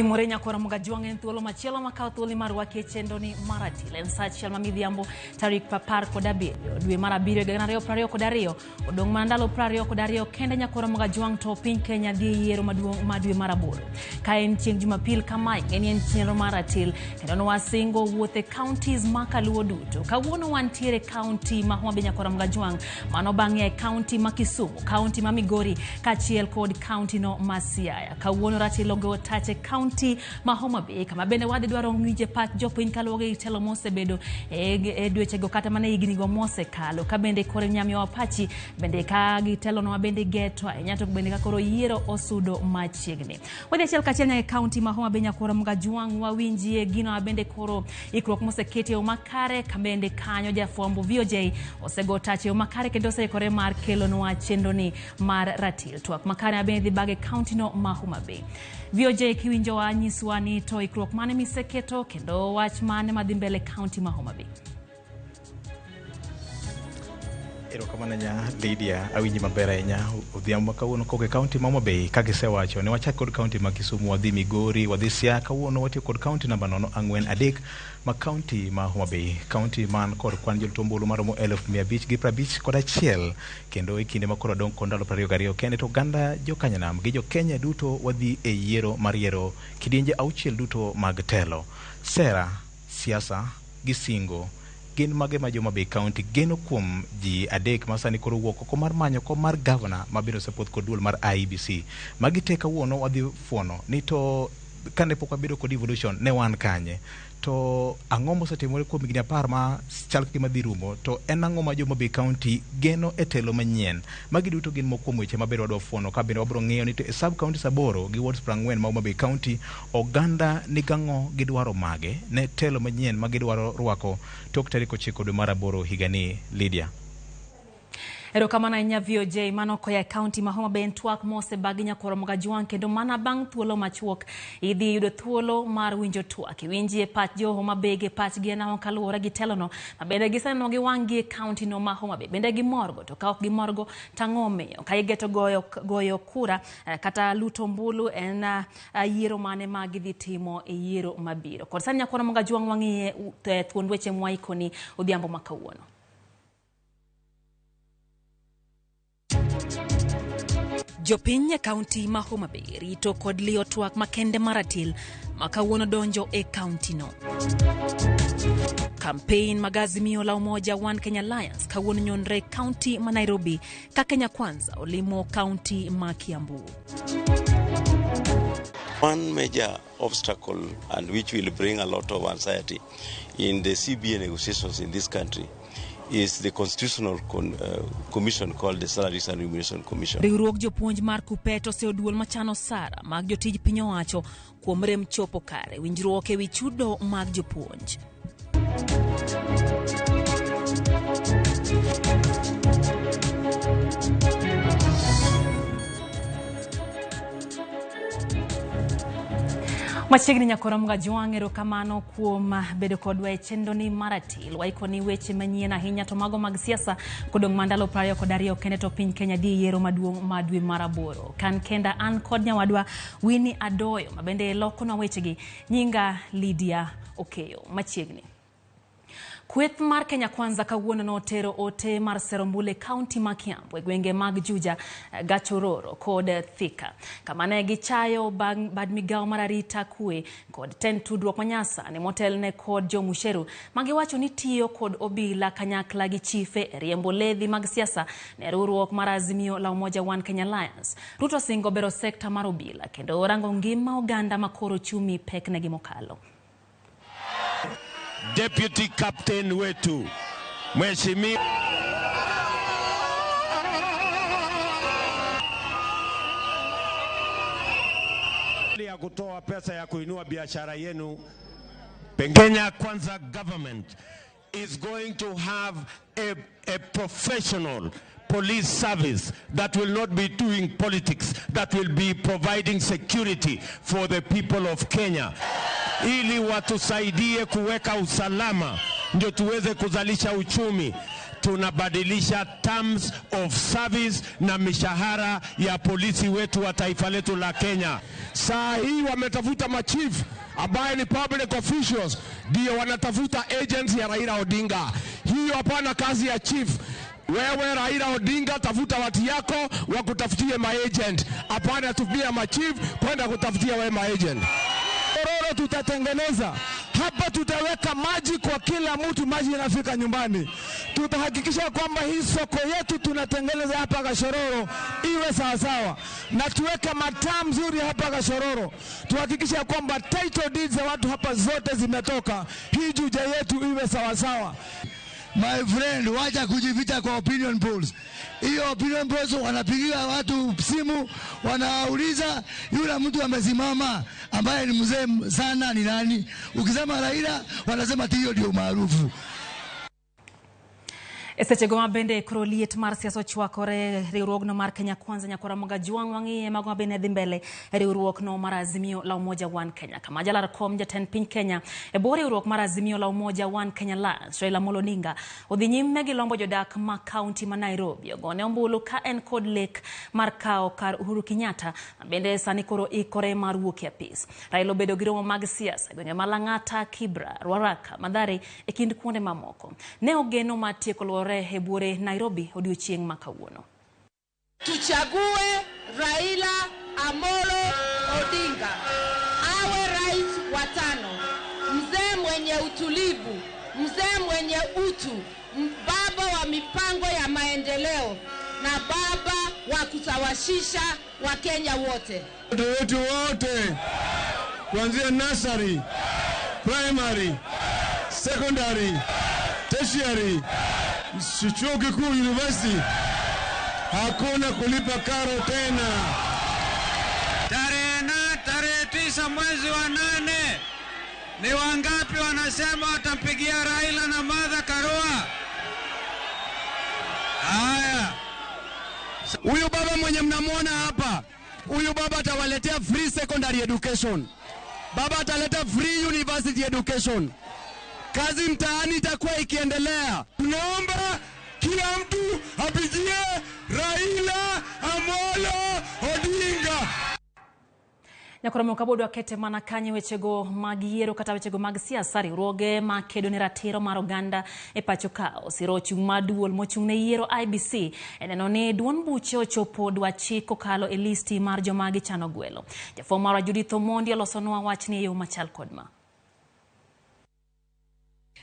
Morenya kora mugajuang en thuolo machielo makao thuoli mar wake chendo ni maratil en sachiel mamidhiambo tarik 17 dwe mar 7 2022 odong' mana ndalo 22 kende nyakora mugajuang to piny Kenya dhi yiero maduong' ma dwe mar 8 ka en chieng' Jumapil kamae en chenro maratil kendo no wasingo wuothe counties makaluo duto kawuono wantiere county ma Homa Bay nyakora mugajuang mano bang'e county ma Kisumu county ma Migori kachiel kod county no ma Siaya kawuono ratilo go tache county ma Homa Bay kama bende wadi dwaro ng'ije pat jopiny kaluwogi itelo mose bedo e dwechego kata mana higni go mose kalo ka bende kore nyami wapachi bende ka gitelo no bende geto nyato bende ka koro yiero osudo machiegni wadhi achiel kachiel nyaka county ma Homa Bay nyakora mugajuang wawinjie gino bende koro ikruok mose kete makare ka bende kanyo jafwambo Weche osego tache makare kendo osekore mar kelo nwa chendo ni mar ratil twak makare bende dhi bage county no ma Homa Bay Weche kiwinjo wanyiswa ni to ikruok mane miseketo kendo wach mane madhi mbele county ma Homa Bay. Erokamano nya Lydia awinji maber ahinya odhiambo kawuono koge county ma Homa Bay ka gisewacho ne wachak kod county ma Kisumu wadhi Migori wadhi Siaya kawuono watiyo kod county namba 043 ma county ma Homa Bay county man kod kwan joltombolo maromo 1550 kod achiel kendo e kinde makoro dong' kod ndalo 22 kende to ganda jokanyanam gi Kenya duto wadhi e yiero mar yiero kidienje 6 duto mag telo sera siasa gi singo gin mage ma Homa Bay County geno kuom ji adek masani koro wuok oko mar manyo ko mar governor mabiro support kod duol mar IEBC magi te kawuono wadhi fuono ni to kane pok wabedo kod evolution ne wan kanye to ang'o mosetimore kuom higni 10 ma chal kaka madhi rumo to en ang'o ma Homa Bay County geno e telo manyien magi duto gin mokuom weche maber wadwa fuono ka bende wabro ng'eyo ni to e sub county saboro gi wards 40 ma Homa Bay County oganda ni gang'o gidwaro mage ne telo manyien ma gidwaro rwako tok tarik 9 dwe mar 8 higani Lydia. Erokamano nya Weche mano koya county ma Homa Bay twak mose bagi nyakora mugajuang kendo mana bang' thuolo machuok idhi yudo thuolo mar winjo twak winjie pat jo Homa Bay ge pat gi na kaluwore gi telo no bende giseno gi wangi county no ma Homa Bay bende gimorgo to ka ok gimorgo tang'omiyo ka igeto goyo kura kata luto mbulu en yiero mane ma gidhi timo e yiero mabiro kod sanya nyakora mugajuang wang'ie thuond weche mwaikoni odhiambo makawuono. Jopiny county ma Homa Bay rito kod liyo twak makende maratil makawuono donjo e county no. Campaign magazimio la umoja One Kenya Alliance kawuono nyonre county ma Nairobi ka Kenya Kwanza olimo county ma Kiambu. One major obstacle and which will bring a lot of anxiety in the CBA negotiations in this country is the constitutional commission called the Salaries and Remuneration Commission. Riwruok jopuonj mar Kupeto se oduol machano sara mag jotij piny owacho kuom rem chopo kare winjruok e wi chudo mag jopuonj. Machiegni nyakora mugajuang erokamano kuom bedo kodwa e chendo ni maratil waikoni weche manyien ahinya to mago mag siasa kodong' mandalo 22 kende to piny Kenya dhi yiero maduong' ma dwe mar 8 kan kenda an kod nyawadwa Winnie Adoyo mabende lokona wechegi nyinga Lydia Okeyo machiegni. Kweth mar Kenya Kwanza kawuono notero ote mar serombule county ma Kiambu gwenge mag Juja, Gachororo kod Thika kama ne gichayo bad migawo mar arita kwe kod ten tudruok manyasa ne motel ne kod jomusheru magiwacho ni tiyo kod obila kanyakla gi chife riembo ledhi mag siasa ne riwruok mar azimio la umoja One Kenya Alliance. Ruto singo bero sekta mar obila kendo orango ngima oganda makoro chumi pek ne gimokalo. Deputy Captain wetu Mheshimiwa ya kutoa pesa ya kuinua biashara yenu. Kenya Kwanza government is going to have a professional police service that will not be doing politics, that will be providing security for the people of Kenya. Ili watusaidie kuweka usalama ndio tuweze kuzalisha uchumi. tunabadilisha terms of service na mishahara ya polisi wetu wa taifa letu la Kenya. Saa hii wametafuta machief ambaye ni public officials, ndio wanatafuta agents ya Raila Odinga. Hiyo hapana kazi ya chief. Wewe Raila Odinga, tafuta watu yako wakutafutie maagent. Hapana tupia machief kwenda kutafutia wewe maagent. Kororo tutatengeneza. Hapa tutaweka maji kwa kila mtu, maji inafika nyumbani. Tutahakikisha kwamba hii soko yetu tunatengeneza hapa Kashororo iwe sawa sawa. Na tuweke mataa mzuri hapa Kashororo. Tuhakikisha kwamba title deeds za watu hapa zote zimetoka. Hii Juja yetu iwe sawa sawa. My friend, wacha kujificha kwa opinion polls. Hiyo opinion polls wanapigia watu simu, wanauliza yule mtu amesimama ambaye ni mzee sana ni nani. Ukisema Raila wanasema hiyo ndio maarufu. Esechego mabende kroliet mar siasa chwakore riwruogno mar Kenya Kwanza nyakora moga juang wangi mago bene dhi mbele riwruogno mar Azimio la Umoja One Kenya kama jalar kom jatend piny Kenya e bore riwruok mar Azimio la Umoja One Kenya Alliance Raila Odinga odhi nyime gi lombo jodak ma kaunti ma Nairobi ogone ombulu ka en kod lek mar kao kar Uhuru Kenyatta bende sani koro ikore mar wuok e apis. Raila obedo gi romo mag siasa gwenge ma Lang'ata, Kibra, Ruaraka, Mathare e kind kuonde mamoko. Ne ogeno matieko hebure Nairobi odiochieng' makawuono. Tuchague Raila Amolo Odinga awe rais wa tano, mzee mwenye utulivu, mzee mwenye utu, baba wa mipango ya maendeleo na baba wa kusawasisha Wakenya wote. Watu wote kuanzia nursery, primary, secondary, tertiary, chuo kikuu, university, hakuna kulipa karo tena. Tarehe 9 mwezi wa 8 ni wangapi wanasema watampigia Raila na Martha Karua? Haya, huyu baba mwenye mnamuona hapa, huyu baba atawaletea free secondary education, baba ataleta free university education. Kazi mtaani itakuwa ikiendelea. Tunaomba kila mtu apigie Raila Amolo Odinga. Nyakora mokabodo akete mana kanye wechego mag yiero kata wechego mag siasa riwruoge ma kedo ne ratiro mar oganda e pacho ka osiro chung' maduol mochung' ne yiero IBC eneno ni duond buche ochopo dwachi kokalo e listi mar joma gichano gwelo. Jafwambo marwa Judith Omondi olosonwa wachni e yo machal kod ma.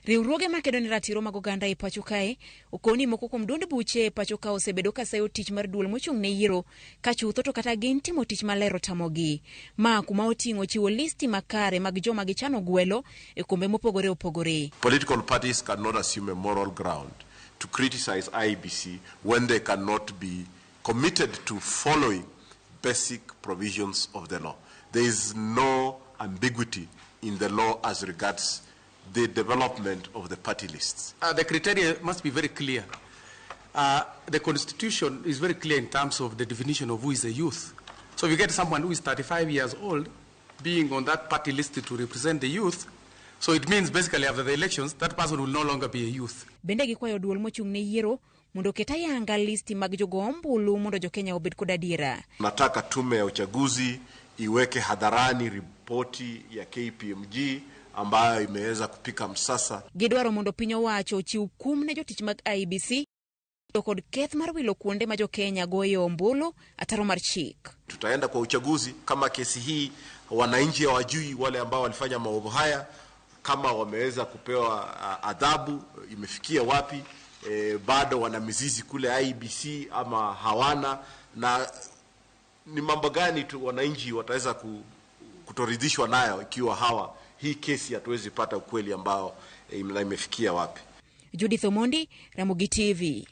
Riwruoge makedo ne ratiro mag oganda e pacho kae okoni moko kuom duond buche e pacho ka osebedo ka sayo tich mar duol mochung' ne yiero ka chutho to kata gin timo tich malero tamogi. Ma kuma oting'o chiwo listi makare mag joma gichano gwelo e kombe mopogore opogore. Political parties cannot assume a moral ground to criticize IBC when they cannot be committed to following basic provisions of the law. There is no ambiguity in the law as regards the development of the party lists. The criteria must be very clear. The constitution is very clear in terms of the definition of who is a youth. So if you get someone who is 35 years old being on that party list to represent the youth, so it means basically after the elections, that person will no longer be a youth. Bende gikwayo duol mochung' ne yiero mondo keta yanga listi mag jogo ombulu mondo jokenya obed kod adiera. Nataka tume ya uchaguzi iweke hadharani ripoti ya KPMG ambayo imeweza kupika msasa. Gidwaro mondo piny owacho ochiw kum ne jotich mag IBC kod keth mar wilo kuonde ma jokenya goyo ombulu ataro mar chik. Tutaenda kwa uchaguzi kama kesi hii wananchi hawajui wale ambao walifanya maovu haya kama wameweza kupewa adhabu imefikia wapi, bado wana mizizi kule IBC ama hawana, na ni mambo gani tu wananchi wataweza kutoridhishwa nayo ikiwa hii kesi hatuwezi pata ukweli ambao imefikia wapi. Judith Omondi, Ramogi TV.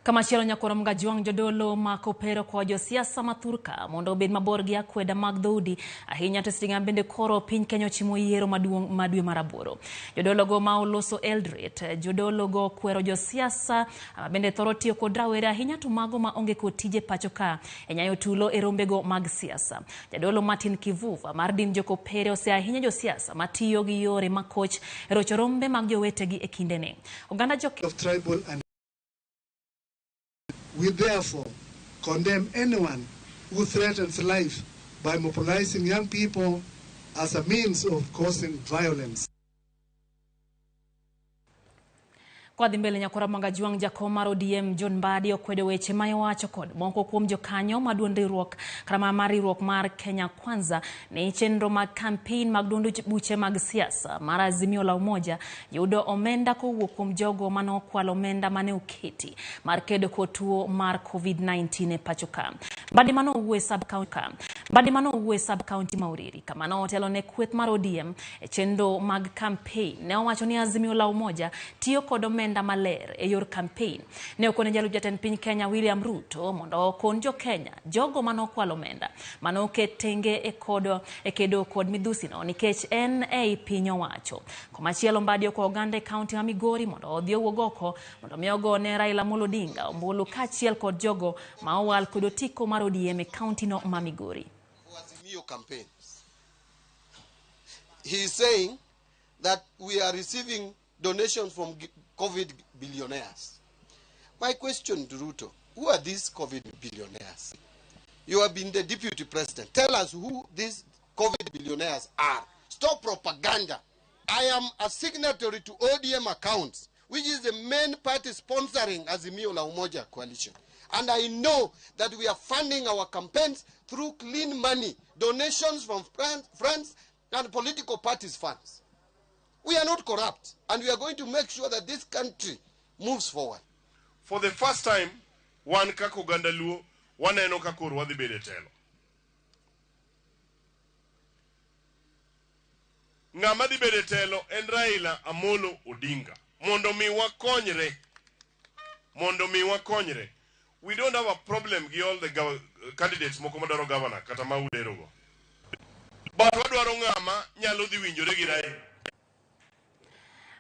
Kamachielo nyakoro mga juang jodolo makopero kwa josiasa mathurka mondo obed mabor gi akweda mag dhoudi ahinya to singa bende koro piny Kenya ochimo yiero maduong' madwe maraboro. Jodolo go ma oloso Eldoret, jodolo go kwero josiasa bende thoro tiyo kod rawere ahinya to mago ma onge kod tije pacho ka enyayo tulo e rombego mag siasa. Jadolo Martin Kivuva mar din jokopere ose ahinya josiasa matiyo gi yore makoch rocho rombe mag jowetegi e kindene. Oganda of tribal and we therefore condemn anyone who threatens life by mobilizing young people as a means of causing violence. Kwa dhimbele nyakora mga juang jakom mar ODM John Mbadi okwedo weche mayo wacho kod moko kuom jokanyo maduond riwruok krama mar riwruok mar Kenya Kwanza ne chenro mag campaign mag duond buche mag siasa mar Azimio la Umoja yudo omenda kowuok kuom jogo manokwalo omenda mane oketi mar kedo kod tuo mar COVID-19 e pacho ka. Mbadi mano uwe sub county Mauriri kama no otelo ne kweth mar ODM e chenro mag campaign ne owacho ni Azimio la Umoja tiyo kod omenda maler e yor campaign. Ne okone jalup jatend piny Kenya William Ruto mondo okon jo Kenya jogo manokwalo omenda manoketenge e kedo kod midhusi no nikech en ei piny owacho. Komachielo Mbadi oko oganda e kaunti ma Migori mondo odhi owuog oko mondo miyogo ne Raila Amolo Odinga ombulu kachiel kod jogo ma owal kod otiko mar ODM e kaunti no ma Migori. He is saying that we are receiving donations from COVID billionaires. My question to Ruto, who are these COVID billionaires? You have been the deputy president. Tell us who these COVID billionaires are. Stop propaganda. I am a signatory to ODM accounts, which is the main party sponsoring Azimio la Umoja coalition. And I know that we are funding our campaigns through clean money, donations from friends and political parties' funds. We are not corrupt, and we are going to make sure that this country moves forward. For the first time, one kako gandaluo, one eno kako ruadhi bedetelo. Ngamadi bedetelo en Raila Amolo Odinga. Mondo mi wakonyre. We don't have a problem with all the candidates mokomodaro governor kata mauderogo. But wadwaro ngama nyalo dhi winjore gi Raila.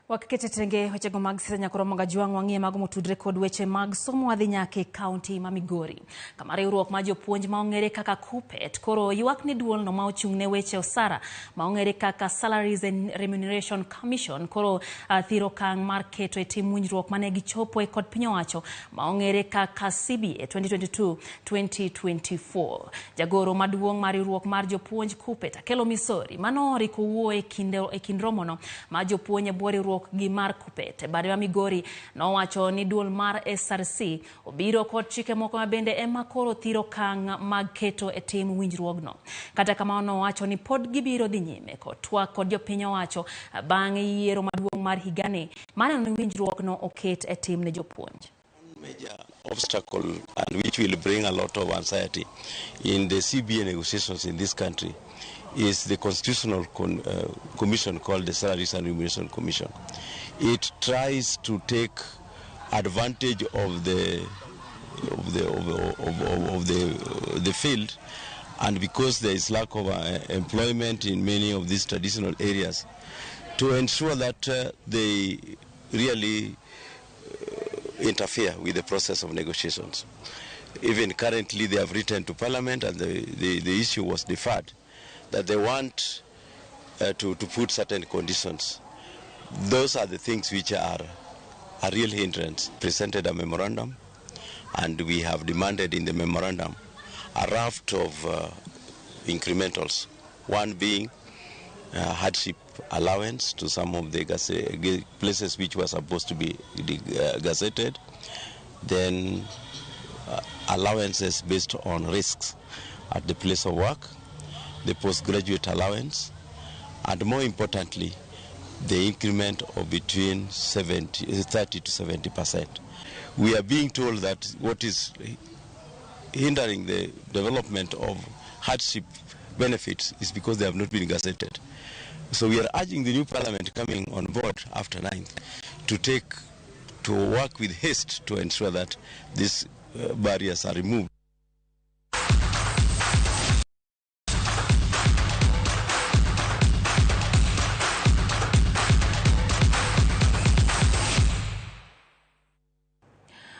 Wakikete tenge weche go mag siasa nyakoro mga juang wang'ie mago motudre kod weche mag somo wadhi nyake kaunti ma Migori. Kama riwruok ma jopuonj ma ong'ere kaka KUPPET koro ywak ni duol no ma ochung' ne weche osara ma ong'ere kaka Salaries and Remuneration Commission koro thiro kang mar keto e tim winjruok mane gichopo e kod piny owacho ma ong'ere kaka CBA 2022-2024. Jagoro maduong' mar riwruok mar jopuonj KUPPET Akelo Misori mano riko wuo e kind romono ma jopuonj e bwo riwruok gi mar KUPPET bade ma Migori no wacho ni duol mar SRC obiro kod chike moko ma bende ema koro thiro kang mag keto e tim winjruogno. Kata kamano wacho ni pod gibiro dhi nyime kod twak kod jopiny owacho bang'e yiero maduong' mar higani mane winjruogno oket e tim ne jopuonj. Major obstacle and which will bring a lot of anxiety in the CBA negotiations in this country is the constitutional commission called the Salaries and Remuneration Commission. It tries to take advantage of the field, and because there is lack of employment in many of these traditional areas, to ensure that they really interfere with the process of negotiations. Even currently they have written to Parliament and the issue was deferred, that they want to put certain conditions. Those are the things which are a real hindrance. Presented a memorandum, and we have demanded in the memorandum a raft of incrementals, one being hardship allowance to some of the places which were supposed to be gazetted, then allowances based on risks at the place of work, the postgraduate allowance, and more importantly, the increment of between 30 to 70%. We are being told that what is hindering the development of hardship benefits is because they have not been gazetted. So we are urging the new parliament coming on board after 9th to take to work with haste to ensure that these barriers are removed.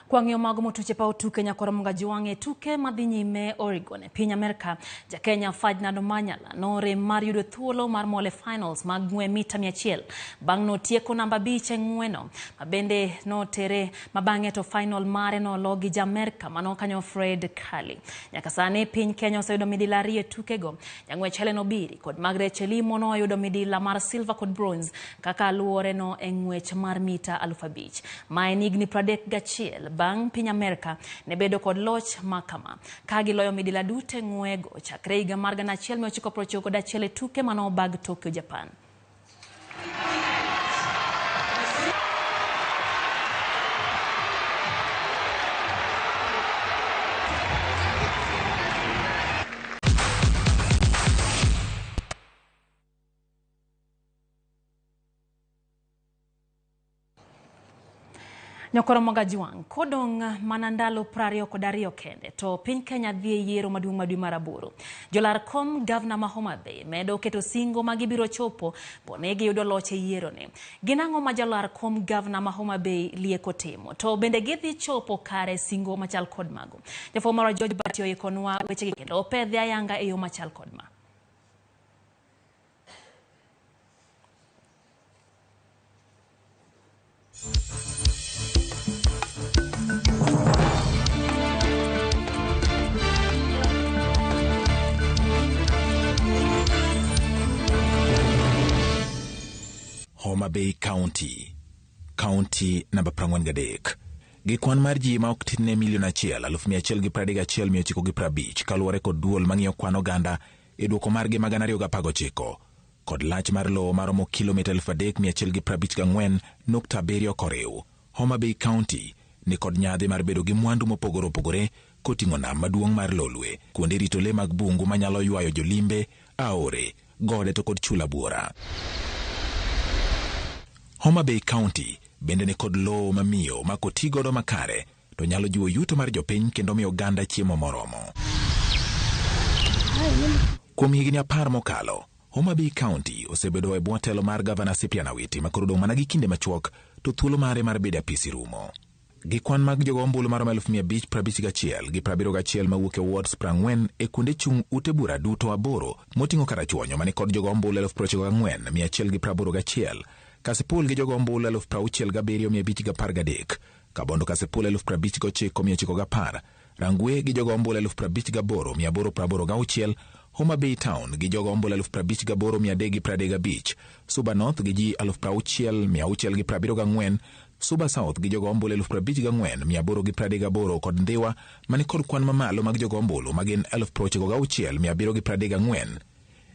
Kwang'io mago motuche pa otuke nyakoro mga juang'e tuke madhi nyime Oregon e piny Amerika. Ja Kenya Ferdinand Omanyala norem mar yudo thuolo mar mole finals mag ng'we mita 100 bang' notieko namba 5 e ng'weno mabende notere mabang'e to final mare no logi ja Amerika mano kanyo Fred Kali. Nyaka sani piny Kenya oseyudo midila 2 e tukego. Jang'wech Helen Obiri kod Margaret Chelimo no oyudo midila mar silver kod bronze kaka luore no e ng'wech mar mita 5,000. Ma en higni 31 bang' piny Amerika ne bedo kod loch makama ka giloyo midila dute ng'wego chakre higa mar 1991 e tuke mano bag Tokyo, Japan. Nyokoro mga juang kodong manandalo 22 kende to piny Kenya dhi yiero maduong' madwi maraboro. Jolar kom Governor ma Homa Bay medo keto singo magibiro chopo ponegi yudo loche yiero ni. Ginang'o ma jolar kom Governor ma Homa Bay lieko timo to bende gidhi chopo kare singo machal kod mago. Jafomara George Batio ikonwa weche kendo opedhi ayanga e yo machal kod ma. Homa Bay County namba 43 gi kwan mar ji ma ok tinne milion 1,131,950 kaluwore kod duol mang'iyo kwan oganda e duoko margi mag 2019 kod lach mar lowo maromo kilomita 3,154.7 koriw. Homa Bay County ni kod nyadhi mar bedo gi mwandu mopogore opogore koting'o nam maduong' mar Lolwe, kuonde rito le mag bungu manyalo ywayo jolimbe, aore, gode to kod chula buora. Homa Bay County bende ni kod lowo mamiyo ma kotigodo makare to nyalo jiwo yuto mar jopiny kendo miyo oganda chiemo moromo. Kuom higni 10 mokalo, Homa Bay County osebedo e bwo telo mar Gavana Cyprian Awiti ma koro dong' mana gi kinde machuok to thuolo mare mar bedo apisi rumo. Gi kwan mag jogo ombulu maromo 551 gi 71 mawuok e wards 40 e kuonde chung' ute bura duto 8 moting'o karachuonyo mani kod jogo ombulu 94,181, Kasipul gi jogo ombulu 67,513, Kabondo Kasipul 59,910, Rangwe gi jogo ombulu 58,886, Homa Bay Town gi jogo ombulu 58,335, Suba North gi ji 60,674, Suba South gi jogo ombulu 54,838 kod Ndiwa mani kod kwan mamalo mag jogo ombulu magin 96,734.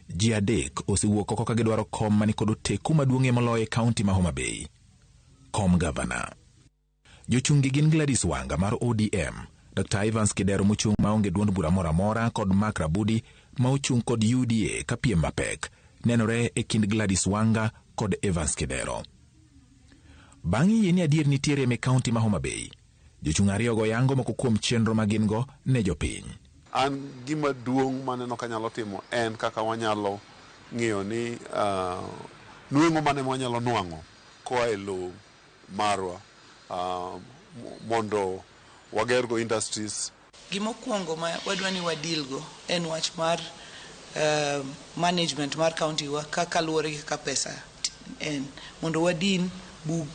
Ji adek osewuok oko ka gidwaro kom mani kod teku maduong'ie moloyo e kaunti ma Homa Bay. Kom Gavana. Jochungi gin Gladys Wanga mar ODM, Dr. Evans Kidero mochung' maonge duond bura mora mora kod Mark Rabudi ma ochung' kod UDA kapiem mapek nenore e kind Gladys Wanga kod Evans Kidero. Bang' yie ni adier nitiere me kaunti ma Homa Bay, jochung' ariyo go yango moko kuom chenro magin go ne jopiny. An gima duong' maneno kanyalo timo en kaka wanyalo ng'iyo ni nueng'o mane wanyalo nwang'o koa e lowo marwa mondo wagergo industries. Gimokwongo ma wadwa ni wadilgo en wach mar management mar county wa kaka luwore gi kaka pesa en mondo wadin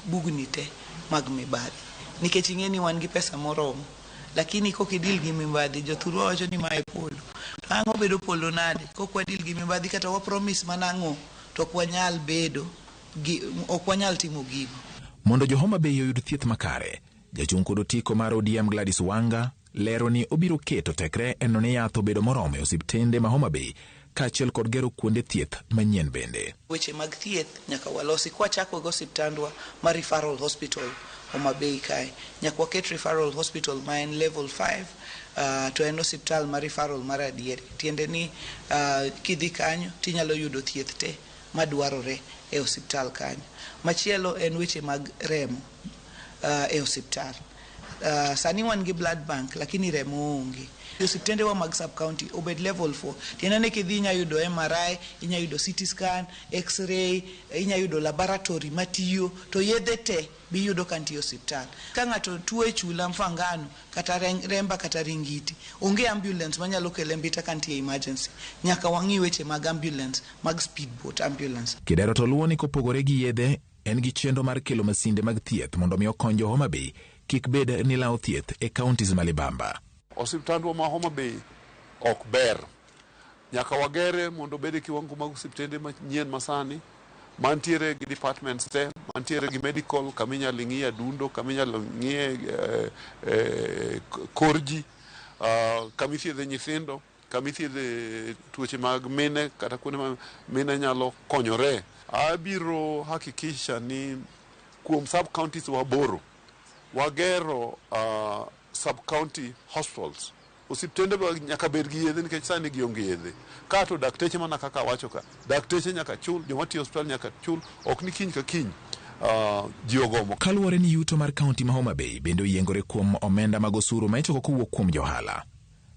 bugni te mag mibadhi nikech ing'e ni wan gi pesa moromo lakini kok idil gi mibadhi jothuru wacho ni mae polo to ang'o bedo polo nade kok wadil gi mibadhi kata wa promise manang'o to ok wanyal bedo ok wanyal timo gigo. Mondo jo Homa Bay oyud thieth makare, jachung' kod otiko mar ODM Gladys Wanga lero ni obiro keto tekre eno ni yath obedo moromo e osiptende ma Homa Bay kaachiel kod gero kuonde thieth manyien bende. Weche mag thieth nyaka walosi kwa chako go osiptandwa mar referral hospital Homa Bay kae nyaka waket referral hospital ma en level 5 to en osiptal mar referral mar adieri tiende ni kidhi kanyo tinyalo yudo thieth te madwarore e osiptal kanyo. Machielo en weche mag remo. e osiptal. Sani wan gi blood bank lakini remo onge. Osiptende wa mag sub county obed level 4. Tienane kidhi inya yudo MRI, inya yudo CT scan, X-ray, inya yudo laboratory matiyo, to yedhe te biyudo kanti osiptal. Ka ng'ato tuo e chula mfangano kata remba kata ringiti, onge ambulance manyalo kele mbita kanti emergency. Nyaka wang'i weche mag ambulance, mag speedboat ambulance. Kidero to luwo ni kopogore gi yedhe, en gi chenro mar kelo masinde mag thieth mondo mi okony jo Homa Bay kik bed ni lawo thieth e counties ma libamba. Osiptandwa ma Homa Bay ok ber. Nyaka wagere mondo bede kiwango mag osiptende manyien masani, mantiere gi departments te, mantiere gi medical, kaminya lingi adundo, kaminya lingi korji, kamithiedhe nyithindo, kamithiedhe tuoche mag mine, kata kuonde mine nyalo konyore. Abiro hakikisha ni kuom sub-counties waboro, wagero sub-county hospitals. Osiptende nyaka bed gi yedhe nikech sani gionge yedhe. Kato dakteche mana kaka wacho ka. Dakteche nyaka chul, joma tiyo hospital nyaka chul, ok ni kiny ka kiny. Jiogomo. Kaluwore ni yuto mar kaunti ma Homa Bay bende oyiengore kuom omenda mag osuru ma ichoko kowuok kuom johala.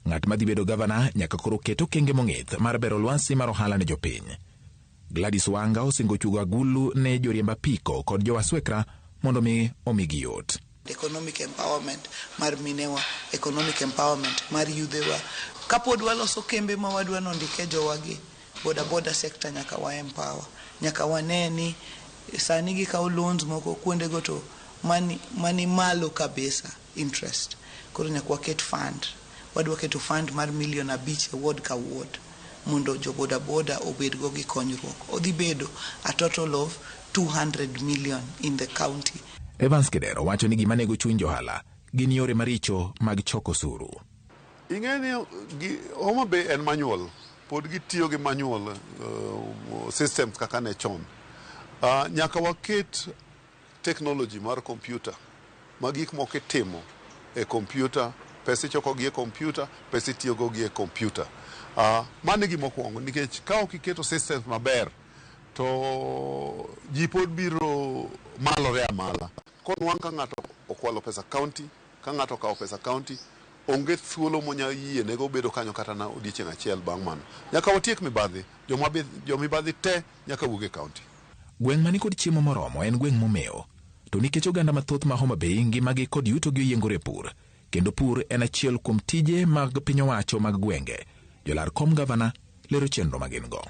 Ng'at madhi bedo gavana nyaka koro keto kenge mong'ith mar bero lwasi mar ohala ne jopiny. Gladys Wanga osingo chugo agulu ne joriemb apiko kod jowaswekra mondo mi omigi yot. Economic empowerment mar minewa, economic empowerment mar yudhewa. Kapod waloso kembe ma wadwa nondike jowagi, boda sector nyaka wa empower. Nyaka waneni sani gi kawo loans moko kuonde go to mani malo kabisa interest. Koro nyaka waket fund. Wadwa keto fund mar $1,500,000 ward ka ward. Mondo jo boda obed go gi konyruok. Odhi bedo a total of 200 million in the county. Evans Kedero wacho ni gima nego chuny johala gin yore maricho mag choko suru. Ing'eni Homa Bay en manual, pod gitiyo gi manual systems kaka ne chon. Nyaka waket technology mar computer, magik moko itimo e computer, pesa ichoko gi e computer, pesa itiyogo gi e computer. Mano gima mokwongo, nikech ka ok iketo systems maber, to ji pod biro malore amala. Konwang' ka ng'ato okwalo pesa county, ka ng'ato okawo pesa county, onge thuolo monya yie nego bedo kanyo kata na odiechieng' achiel bang' mano. Nyaka watiek mibadhi, jomibadhi te nyaka wuog e county. Gweng' mani kod chiemo moromo en gweng' momeo, to nikech oganda mathoth ma Homa Bay ngimagi kod yuto gi oyiengore pur, kendo pur en achiel kuom tije mag piny owacho mag gwenge. Jolar kom gavana lero chenro magin go.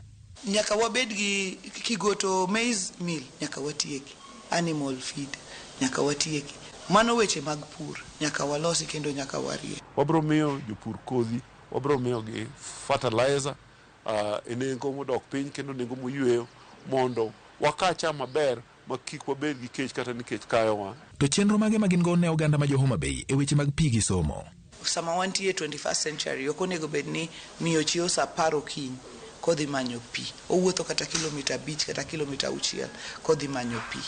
Nyaka wabed gi kigoto maize meal, nyaka watieki. Animal feed, nyaka watieki. Mano weche mag pur, nyaka walosi kendo nyaka warie. Wabro miyo jopur kodhi, wabro miyo gi fertilizer, nengo modok piny kendo nengo moyweyo, mondo wakacha maber makik wabed gi kech kata nikech kayowa. To chenro mage magin go ne oganda ma jo Homa Bay e weche mag pi gi somo. Sama wantie 21st century, okonego bed ni miyo chi osaparo kiny kodhi manyo pi. Owuotho kata kilomita 5 kata kilomita 6 kodhi manyo pi.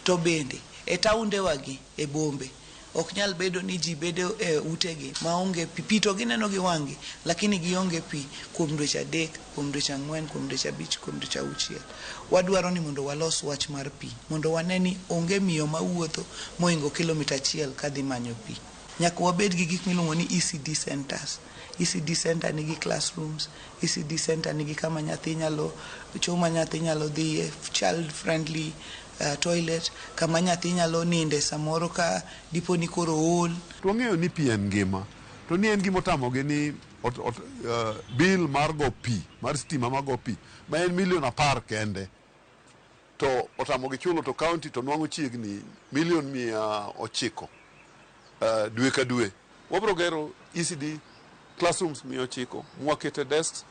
To bende e taunde wagi e bombe ok nyal bedo ni ji bedo e utegi maonge pi. Pi to gineno gi wangi, lakini gionge pi kuom dweche 3, kuom dweche 4, kuom dweche 5, kuom dweche 6. Wadwaro ni mondo walos wach mar pi, mondo waneni onge miyo mawuotho moingo kilomita 1 kadhi manyo pi. Nyaka wabed gi gik miluongo ni ECD centers. ECD center nigi classrooms, ECD center nigi kama nyathi nyalo, chuma nyathi nyalo dhiye, child friendly toilet, kama nyathi nyalo ninde samoro ka dipo ni koro ol. Twang'eyo ni pi en ngima, to ni en gima otamogi ni bill mar go pi, mar stima mar go pi, ma en $1,010,000 kende, to otamogi chulo to county to nwang'o chiegni $900,000 dwe ka dwe. Wabro gero ECD classrooms 900, mwakete desks.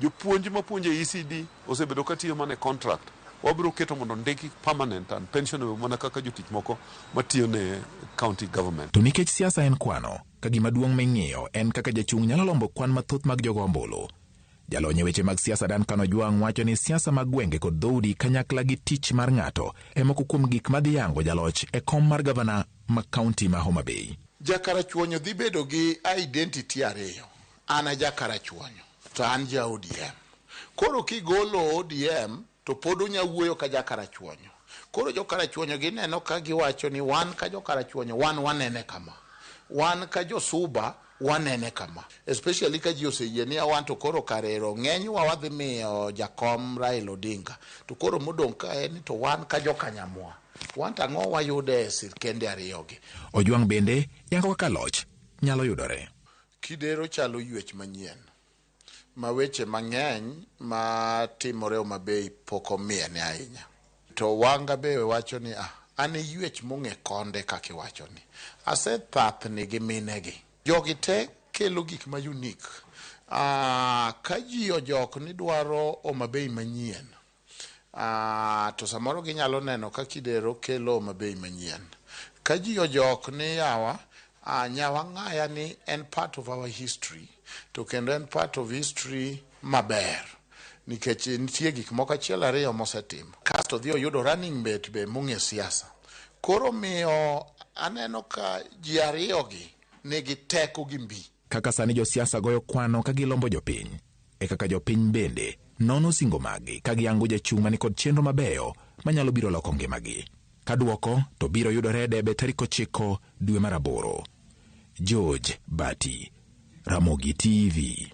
Jopuonj mapuonje ECD osebedo katiyo mane contract. Wabro keto mondo ndiki permanent and pensionable mana kaka jotich moko matiyo ne county government. To nikech siasa en kwano, ka gima duong' ming'iyo en kaka jachung' nyalo lombo kwan mathoth mag jogo ombulu. Jalonye weche mag siasa Dan Kano Juang wacho ni siasa mag gwenge kod dhoudi kanyakla gi tich mar ng'ato e moko kuom gik madhi yango jaloch e kom mar gavana ma kaunti ma Homa Bay. Jakarachuonyo dhi bedo gi identity ariyo. An a jakarachuonyo, to an ja ODM. Koro kigolo ODM, to pod unya wuoyo ka jakarachuonyo. Koro jo karachuonyo gineno ka giwacho ni wan ka jo karachuonyo wanene kama. Wan ka jo suba wanene kama. Especially ka ji oseyie ni wan to koro karero ng'eny wadhi miyo jakom Raila Odinga. To koro modong' ka en to wan ka jo kanyamwa. Wan tang'o wayude sirkende ariyogi. Ojwang' bende yango kaka loch nyalo yudore. Kidero chalo ywech manyien. Ma weche mang'eny ma timore Homa Bay pok omiene ahinya. To wanga be wacho ni an ywech mong'e konde kaka iwacho ni. Asethathni gi minegi. Jogi te kelo gik ma unique. Ka ji ojok ni dwaro Homa Bay manyien. To samoro ginyalo neno ka Kidero kelo Homa Bay manyien. Ka ji ojok ni yawa nyawa ng'aya ni en part of our history. To kendo en part of history maber. Nikech nitie gik moko achiel ariyo mosetim. Kasto dhi oyudo running mate be mong'e siasa. Koro miyo aneno ka ji ariyogi nigi teko gi mbi. Kaka sani josiasa goyo kwano ka gilombo jopiny, e kaka jopiny bende nono singo magi ka giyango jachung' mani kod chenro mabeyo manyalo biro loko ngimagi. Ka duoko to biro yudore debe tarik 9 dwe mar 8. George Bati, Ramogi TV.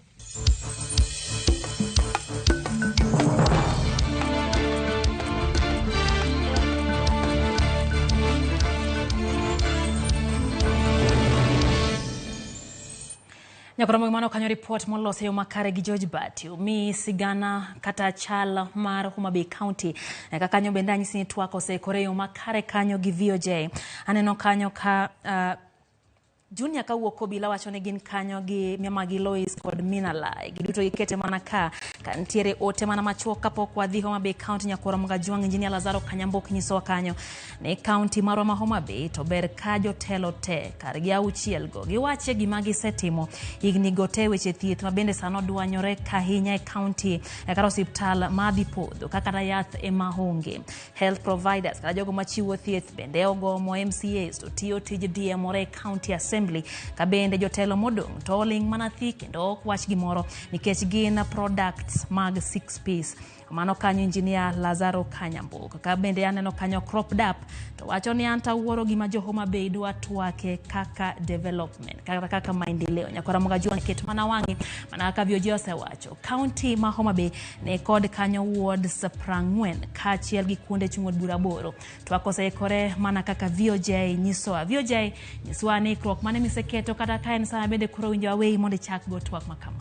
Nyakoromo mano kanyo report molose yo makare gi George Bati mi sigana kata chal mar Homa Bay County ka kanyo bende anyisi ni twako sekore yo makare kanyo gi VOJ. Aneno kanyo ka Junior ka wuok obila wacho ni gin kanyo gi Miamagi Lois kod Minalai giduto gikete mana ka ntiere ote mana machuok kapok wadhi Homa Bay County. Nyakoromo ga Jwang' Engineer Lazaro Kanyambok nyiso kanyo ne county marwa ma Homa Bay to ber ka jotelo te kar gi auchiel go giwache gima gisetimo higni gote weche thieth ma bende sano dwanyore kahinya e county kar osiptal madhi podho kaka yath e mahonge. Health providers kata jogo machiwo thieth bende ogomo MCAs to tiyo tij DM e county assembly ka bende jotelo modong' to oling mana thi kendo ok wach gimoro nikech gin products mag 6 piece. Mano kanyo Engineer Lazaro Kanyambok. Ka bende aneno kanyo Cropped Up to wacho ni anta wuoro gima jo Homa Bay dwa twake kaka development kaka maendeleo. Nyakoromo ga Jwang' ket mana wang'i mana kaka VOJ osewacho. County ma Homa Bay ne kod kanyo wards 40 kaachiel gi kuonde chung' od bura 8. Twak oseikore mana kaka VOJ nyisowa. VOJ nyisowa ni krok mane miseketo kata ka en sana bende koro winjo awei mondo chak go twak makama.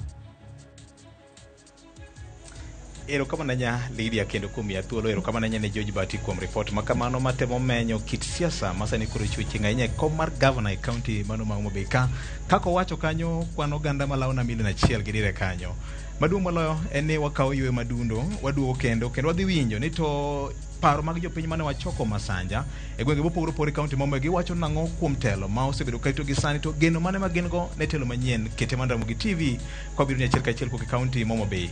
Ero kama nanya Lydia kendo kumia thuolo. Ero kama nanya ne George Bati kuom report makamano matemo menyo kit siasa masani koro chuchi ng'ahinya kom mar governor e county mano ma Homa Bay ka kako wacho kanyo kwano ganda malawo na milion 1 gidire kanyo. Maduong' moloyo en ni wakawo ywe madundo waduogo kendo wadhi winjo ni to paro mag jopiny mane wachoko masanja e gwenge mopogore opogore county ma gi wacho nang'o kuom telo ma osebedo kaito gi sani to geno mane ma gin go ne telo manyien kete mar Ramogi TV kwa biro ni achiel kachiel ko county Homa Bay.